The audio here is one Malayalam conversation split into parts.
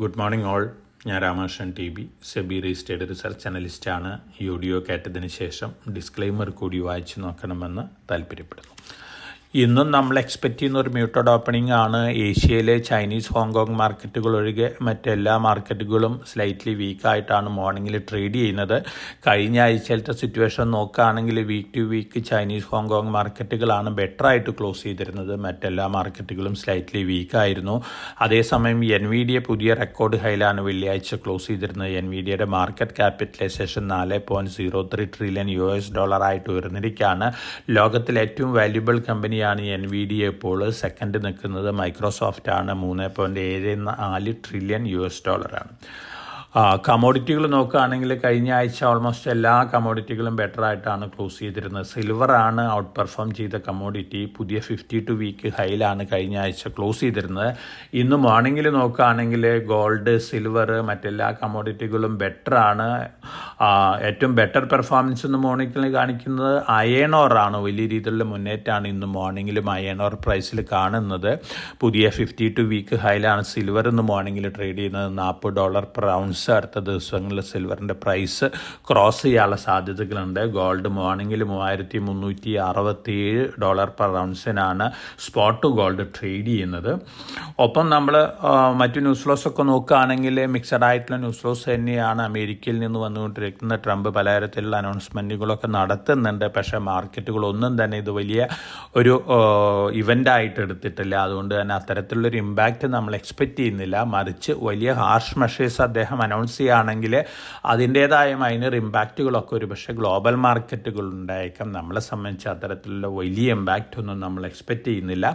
Good morning all. ഞാൻ Ramakrishnan TB, SEBI registered research അനലിസ്റ്റാണ്. ഈ ഓഡിയോ കേട്ടതിന് ശേഷം ഡിസ്ക്ലെയിമർ കൂടി വായിച്ചു നോക്കണമെന്ന് താല്പര്യപ്പെടുന്നു. ഇന്നും നമ്മൾ എക്സ്പെക്റ്റ് ചെയ്യുന്ന ഒരു മ്യൂട്ടഡ് ഓപ്പണിംഗ് ആണ്. ഏഷ്യയിലെ ചൈനീസ്, ഹോങ്കോങ് മാർക്കറ്റുകൾ ഒഴികെ മറ്റെല്ലാ മാർക്കറ്റുകളും സ്ലൈറ്റ്ലി വീക്കായിട്ടാണ് മോർണിംഗിൽ ട്രേഡ് ചെയ്യുന്നത്. കഴിഞ്ഞ ആഴ്ചയിലത്തെ സിറ്റുവേഷൻ നോക്കുകയാണെങ്കിൽ week to week Chinese, Hong Kong മാർക്കറ്റുകളാണ് ബെറ്ററായിട്ട് ക്ലോസ് ചെയ്തിരുന്നത്. മറ്റെല്ലാ മാർക്കറ്റുകളും സ്ലൈറ്റ്ലി വീക്കായിരുന്നു. അതേസമയം NVIDIA പുതിയ റെക്കോർഡ് ഹൈയിലാണ് വെള്ളിയാഴ്ച ക്ലോസ് ചെയ്തിരുന്നത്. NVIDIAയുടെ മാർക്കറ്റ് ക്യാപിറ്റലൈസേഷൻ $4.03 ട്രില്യൺ ആയിട്ട് ഉയർന്നിരിക്കുകയാണ്. ലോകത്തിലെ ഏറ്റവും വാല്യുബിൾ കമ്പനിയാണ് NVIDIA. ഇപ്പോൾ സെക്കൻഡ് നിൽക്കുന്നത് മൈക്രോസോഫ്റ്റ് ആണ്. $3.74 ട്രില്യൺ ആണ്. കമോഡിറ്റികൾ നോക്കുകയാണെങ്കിൽ കഴിഞ്ഞ ആഴ്ച ഓൾമോസ്റ്റ് എല്ലാ കമോഡിറ്റികളും ബെറ്ററായിട്ടാണ് ക്ലോസ് ചെയ്തിരുന്നത്. സിൽവറാണ് ഔട്ട് പെർഫോം ചെയ്ത കമോഡിറ്റി. പുതിയ 52 വീക്ക് ഹൈയിലാണ് കഴിഞ്ഞ ആഴ്ച ക്ലോസ് ചെയ്തിരുന്നത്. ഇന്ന് മോർണിംഗിൽ നോക്കുകയാണെങ്കിൽ ഗോൾഡ്, സിൽവർ, മറ്റെല്ലാ കമോഡിറ്റികളും ബെറ്ററാണ്. ഏറ്റവും ബെറ്റർ പെർഫോമൻസ് ഇന്ന് മോർണിംഗിൽ കാണിക്കുന്നത് അയൺ ഓറാണ്. വലിയ രീതിയിലുള്ള മുന്നേറ്റമാണ് ഇന്ന് മോർണിംഗിലും അയൺ ഓർ പ്രൈസിൽ കാണുന്നത്. പുതിയ 52 വീക്ക് ഹൈയിലാണ് സിൽവർ ഇന്ന് മോർണിംഗിൽ ട്രേഡ് ചെയ്യുന്നത്. $40 per ounce. അടുത്ത ദിവസങ്ങളിൽ സിൽവറിൻ്റെ പ്രൈസ് ക്രോസ് ചെയ്യാനുള്ള സാധ്യതകളുണ്ട്. ഗോൾഡ് മോർണിംഗിൽ $3,367 per ounceനാണ് സ്പോട്ട് ഗോൾഡ് ട്രേഡ് ചെയ്യുന്നത്. ഒപ്പം നമ്മൾ മറ്റു ന്യൂസ് ഫ്ലോസ് ഒക്കെ നോക്കുകയാണെങ്കിൽ മിക്സഡ് ആയിട്ടുള്ള ന്യൂസ് ഫ്ലോസ് തന്നെയാണ്. അമേരിക്കയിൽ നിന്ന് വന്നുകൊണ്ടിരിക്കുന്ന ട്രംപ് പലതരത്തിലുള്ള അനൗൺസ്മെൻറ്റുകളൊക്കെ നടത്തുന്നുണ്ട്. പക്ഷേ മാർക്കറ്റുകളൊന്നും തന്നെ ഇത് വലിയ ഒരു ഇവൻ്റായിട്ട് എടുത്തിട്ടില്ല. അതുകൊണ്ട് തന്നെ അത്തരത്തിലുള്ളൊരു ഇമ്പാക്റ്റ് നമ്മൾ എക്സ്പെക്റ്റ് ചെയ്യുന്നില്ല. മറിച്ച് വലിയ ഹാർഷ് മെഷേഴ്സ് അദ്ദേഹം അനൗൺസ് ചെയ്യുകയാണെങ്കിൽ അതിൻ്റേതായ മൈനർ ഇമ്പാക്റ്റുകളൊക്കെ ഒരു പക്ഷേ ഗ്ലോബൽ മാർക്കറ്റുകൾ ഉണ്ടായേക്കാം. നമ്മളെ സംബന്ധിച്ച് അത്തരത്തിലുള്ള വലിയ ഇമ്പാക്റ്റ് ഒന്നും നമ്മൾ എക്സ്പെക്റ്റ് ചെയ്യുന്നില്ല.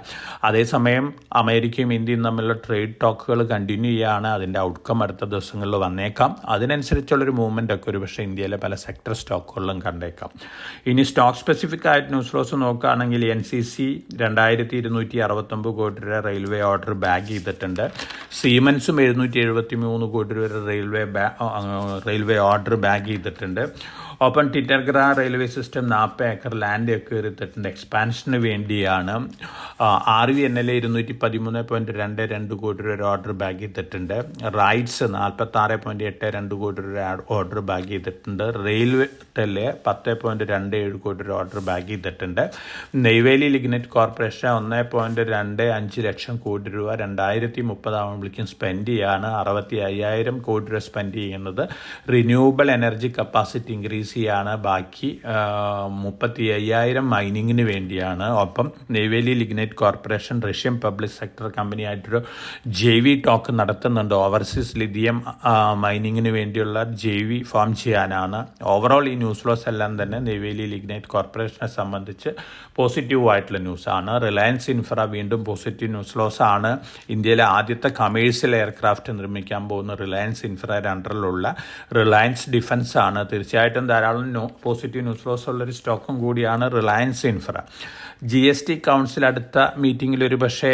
അതേസമയം അമേരിക്കയും ഇന്ത്യയും തമ്മിലുള്ള ട്രേഡ് ടോക്കുകൾ കണ്ടിന്യൂ ചെയ്യുകയാണ്. അതിൻ്റെ ഔട്ട്കം അടുത്ത ദിവസങ്ങളിൽ വന്നേക്കാം. അതിനനുസരിച്ചുള്ളൊരു മൂവ്മെൻ്റ് ഒക്കെ ഒരു പക്ഷേ ഇന്ത്യയിലെ പല സെക്ടർ സ്റ്റോക്കുകളിലും കണ്ടേക്കാം. ഇനി സ്റ്റോക്ക് സ്പെസിഫിക് ആയിട്ട് ന്യൂസ് ഫ്ലോസ് നോക്കുകയാണെങ്കിൽ NCC 2269 കോടി രൂപ റെയിൽവേ ഓർഡർ ബാഗ് ചെയ്തിട്ടുണ്ട്. സീമെൻസും 773 കോടി രൂപ റെയിൽവേ ഓർഡർ ബാഗ് ചെയ്തിട്ടുണ്ട്. ഒപ്പം ടിറ്റർഗ്ര റെയിൽവേ സിസ്റ്റം 40 ഏക്കർ ലാൻഡ് ഒക്കെ എടുത്തിട്ടുണ്ട്. എക്സ്പാൻഷന് വേണ്ടിയാണ്. RVNL 213.22 കോടി രൂപ ഓർഡർ ബാഗ് ചെയ്തിട്ടുണ്ട്. റൈറ്റ്സ് 46.82 കോടി രൂപ ഓർഡർ ബാഗ് ചെയ്തിട്ടുണ്ട്. റെയിൽവേ ടെല് 10.27 കോടി രൂപ ഓർഡർ ബാഗ് ചെയ്തിട്ടുണ്ട്. നെയ്വേലി ലിഗ്നൈറ്റ് കോർപ്പറേഷൻ 1.25 ലക്ഷം കോടി രൂപ 2030 ആകുമ്പോഴേക്കും സ്പെൻഡ് ചെയ്യാണ്. 65,000 കോടി രൂപ സ്പെൻഡ് ചെയ്യുന്നത് റിന്യൂവബിൾ എനർജി കപ്പാസിറ്റി ഇൻക്രീസ് ചെയ്യാണ്. ബാക്കി 35,000 മൈനിങ്ങിന് വേണ്ടിയാണ്. ഒപ്പം Neyveli lignite corporation Russian public sector കമ്പനിയായിട്ടൊരു JV ടോക്ക് നടത്തുന്നുണ്ട്. ഓവർസീസ് ലിഥിയം മൈനിങ്ങിന് വേണ്ടിയുള്ള JV ഫോം ചെയ്യാനാണ്. ഓവറോൾ ഈ ന്യൂസ് ഫ്ലോസ് എല്ലാം തന്നെ നെയ്വേലി ലിഗ്നൈറ്റ് കോർപ്പറേഷനെ സംബന്ധിച്ച് പോസിറ്റീവ് ആയിട്ടുള്ള ന്യൂസാണ്. റിലയൻസ് ഇൻഫ്ര വീണ്ടും പോസിറ്റീവ് ന്യൂസ് ഫ്ലോസ് ആണ്. ഇന്ത്യയിലെ ആദ്യത്തെ കമേഴ്ഷ്യൽ എയർക്രാഫ്റ്റ് നിർമ്മിക്കാൻ പോകുന്ന റിലയൻസ് ഇൻഫ്രയുടെ അണ്ടറിലുള്ള റിലയൻസ് ഡിഫൻസ് ആണ്. തീർച്ചയായിട്ടും ധാരാളം പോസിറ്റീവ് ന്യൂസ് ഫ്ലോസ് ഉള്ളൊരു സ്റ്റോക്കും കൂടിയാണ് റിലയൻസ് ഇൻഫ്ര. GST കൗൺസിൽ അടുത്ത മീറ്റിങ്ങിൽ ഒരു പക്ഷേ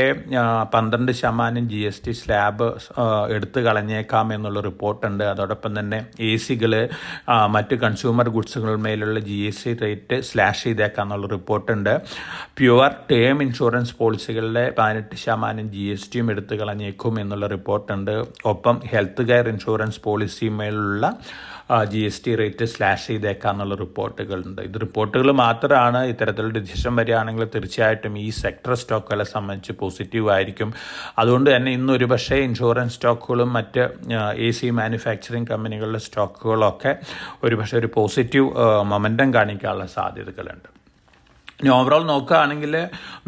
12% GST സ്ലാബ് എടുത്തു കളഞ്ഞേക്കാം എന്നുള്ള റിപ്പോർട്ടുണ്ട്. അതോടൊപ്പം തന്നെ AC-കൾ, മറ്റ് കൺസ്യൂമർ ഗുഡ്സുകളുമേലുള്ള GST റേറ്റ് സ്ലാഷ് ചെയ്തേക്കാം എന്നുള്ള റിപ്പോർട്ടുണ്ട്. പ്യുവർ ടേം ഇൻഷുറൻസ് പോളിസികളുടെ 18% GSTയും എടുത്തു കളഞ്ഞേക്കും എന്നുള്ള റിപ്പോർട്ടുണ്ട്. ഒപ്പം ഹെൽത്ത് കെയർ ഇൻഷുറൻസ് പോളിസിയുമേലുള്ള GST റേറ്റ് സ്ലാഷ് ചെയ്തേക്കാം എന്നുള്ള റിപ്പോർട്ടുകളുണ്ട്. ഇത് റിപ്പോർട്ടുകൾ മാത്രമാണ്. ഇത്തരത്തിലുള്ള ഡിസിഷൻ വരികയാണെങ്കിൽ തീർച്ചയായിട്ടും ഈ സെക്ടർ സ്റ്റോക്കുകളെ സംബന്ധിച്ച് പോസിറ്റീവ് ആയിരിക്കും. അതുകൊണ്ട് തന്നെ ഇന്നൊരു പക്ഷേ ഇൻഷുറൻസ് സ്റ്റോക്കുകളും മറ്റ് AC മാനുഫാക്ചറിങ് കമ്പനികളുടെ സ്റ്റോക്കുകളൊക്കെ ഒരു പക്ഷേ ഒരു പോസിറ്റീവ് മൊമെൻറ്റം കാണിക്കാനുള്ള സാധ്യതകളുണ്ട്. ഇനി ഓവറോൾ നോക്കുകയാണെങ്കിൽ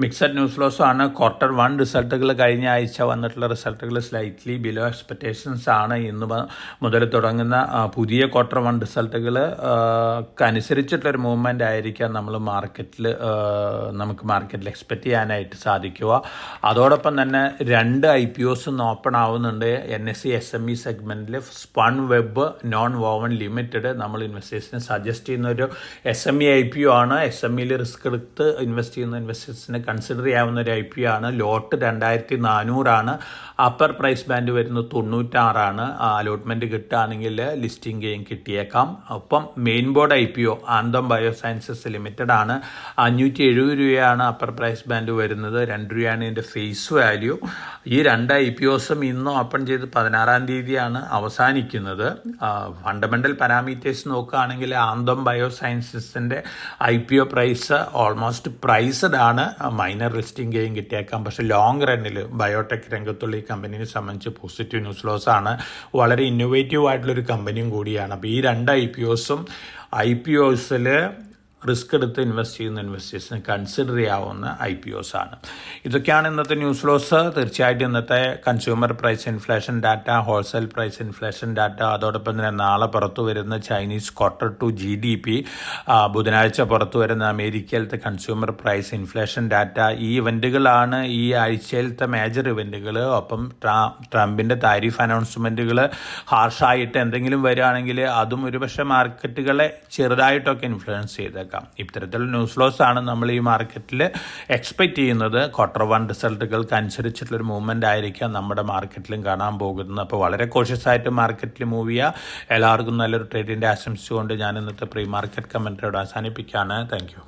മിക്സഡ് ന്യൂസ് ഫ്ലോസ് ആണ്. Q1 റിസൾട്ടുകൾ കഴിഞ്ഞ ആഴ്ച വന്നിട്ടുള്ള റിസൾട്ടുകൾ സ്ലൈറ്റ്ലി ബിലോ എക്സ്പെക്റ്റേഷൻസ് ആണ്. ഇന്ന് മുതൽ തുടങ്ങുന്ന പുതിയ Q1 റിസൾട്ടുകൾ അനുസരിച്ചിട്ടുള്ളൊരു മൂവ്മെൻ്റ് ആയിരിക്കാം നമുക്ക് മാർക്കറ്റിൽ എക്സ്പെക്റ്റ് ചെയ്യാനായിട്ട് സാധിക്കുക. അതോടൊപ്പം തന്നെ 2 IPOs ഓപ്പൺ ആവുന്നുണ്ട്. NSE SME സെഗ്മെൻറ്റിൽ spun web non woven limited നമ്മൾ ഇൻവെസ്റ്റേഴ്സിന് സജസ്റ്റ് ചെയ്യുന്ന ഒരു SME IPO ആണ്. SMEയിൽ റിസ്ക് എടുത്ത് ഇൻവെസ്റ്റ് ചെയ്യുന്ന ഇൻവെസ്റ്റേഴ്സിന് കൺസിഡർ ചെയ്യാവുന്ന ഒരു IPO ആണ്. ലോട്ട് 2400 അപ്പർ പ്രൈസ് ബാൻഡ് വരുന്നത് 96. അലോട്ട്മെൻറ്റ് കിട്ടുകയാണെങ്കിൽ ലിസ്റ്റിംഗ് ഗെയിം കിട്ടിയേക്കാം. ഒപ്പം main board IPO Anthem biosciences limited ആണ്. 570 രൂപയാണ് അപ്പർ പ്രൈസ് ബാൻഡ് വരുന്നത്. 2 രൂപയാണ് ഇതിൻ്റെ ഫേസ് വാല്യൂ. ഈ 2 IPOസും ഇന്നും ഓപ്പൺ ചെയ്ത് 16-ാം തീയതിയാണ് അവസാനിക്കുന്നത്. ഫണ്ടമെൻ്റൽ പാരാമീറ്റേഴ്സ് നോക്കുകയാണെങ്കിൽ ആന്തം ബയോസയൻസസിൻ്റെ IPO പ്രൈസ് ഓൾമോസ്റ്റ് പ്രൈസ്ഡ് ആണ്. മൈനർ ലിസ്റ്റിംഗ് ഗെയിം കിട്ടിയേക്കാം. പക്ഷേ ലോങ് റണ്ണിൽ ബയോടെക് രംഗത്തുള്ള ഈ കമ്പനിയെ സംബന്ധിച്ച് പോസിറ്റീവ് ന്യൂസ് ലോസ് ആണ്. വളരെ ഇന്നോവേറ്റീവ് ആയിട്ടുള്ളൊരു കമ്പനിയും കൂടിയാണ്. അപ്പോൾ ഈ 2 IPOസും IPOസിൽ റിസ്ക് എടുത്ത് ഇൻവെസ്റ്റ് ചെയ്യുന്ന ഇൻവെസ്റ്റേഴ്സിന് കൺസിഡർ ചെയ്യാവുന്ന IPOs ആണ്. ഇതൊക്കെയാണ് ഇന്നത്തെ ന്യൂസ് ലോസ്. തീർച്ചയായിട്ടും ഇന്നത്തെ consumer price inflation data, wholesale price inflation data, അതോടൊപ്പം തന്നെ നാളെ പുറത്തു വരുന്ന ചൈനീസ് Q2 GDP, ബുധനാഴ്ച പുറത്തു വരുന്ന അമേരിക്കയിലത്തെ കൺസ്യൂമർ പ്രൈസ് ഇൻഫ്ലേഷൻ ഡാറ്റ, ഈ ഇവൻറ്റുകളാണ് ഈ ആഴ്ചയിലത്തെ മേജർ ഇവൻറ്റുകൾ. ഒപ്പം ട്രംപിൻ്റെ താരിഫ് അനൗൺസ്മെൻറ്റുകൾ ഹാർഷായിട്ട് എന്തെങ്കിലും വരികയാണെങ്കിൽ അതും ഒരുപക്ഷെ മാർക്കറ്റുകളെ ചെറുതായിട്ടൊക്കെ ഇൻഫ്ലുവൻസ് ചെയ്തേക്കാം. ഇത്തരത്തിലുള്ള ന്യൂസ് ലോസ് ആണ് നമ്മൾ ഈ മാർക്കറ്റിൽ എക്സ്പെക്റ്റ് ചെയ്യുന്നത്. Q1 റിസൾട്ടുകൾക്ക് അനുസരിച്ചിട്ടുള്ളൊരു മൂവ്മെൻ്റ് ആയിരിക്കാം നമ്മുടെ മാർക്കറ്റിലും കാണാൻ പോകുന്നത്. അപ്പോൾ വളരെ കോഷ്യസ് ആയിട്ട് മാർക്കറ്റിൽ മൂവ് ചെയ്യുക. എല്ലാവർക്കും നല്ലൊരു ട്രേഡിൻ്റെ ആശംസിച്ചുകൊണ്ട് ഞാൻ ഇന്നത്തെ പ്രീ മാർക്കറ്റ് കമൻറ്ററിയോട് അവസാനിപ്പിക്കുകയാണ്. Thank you.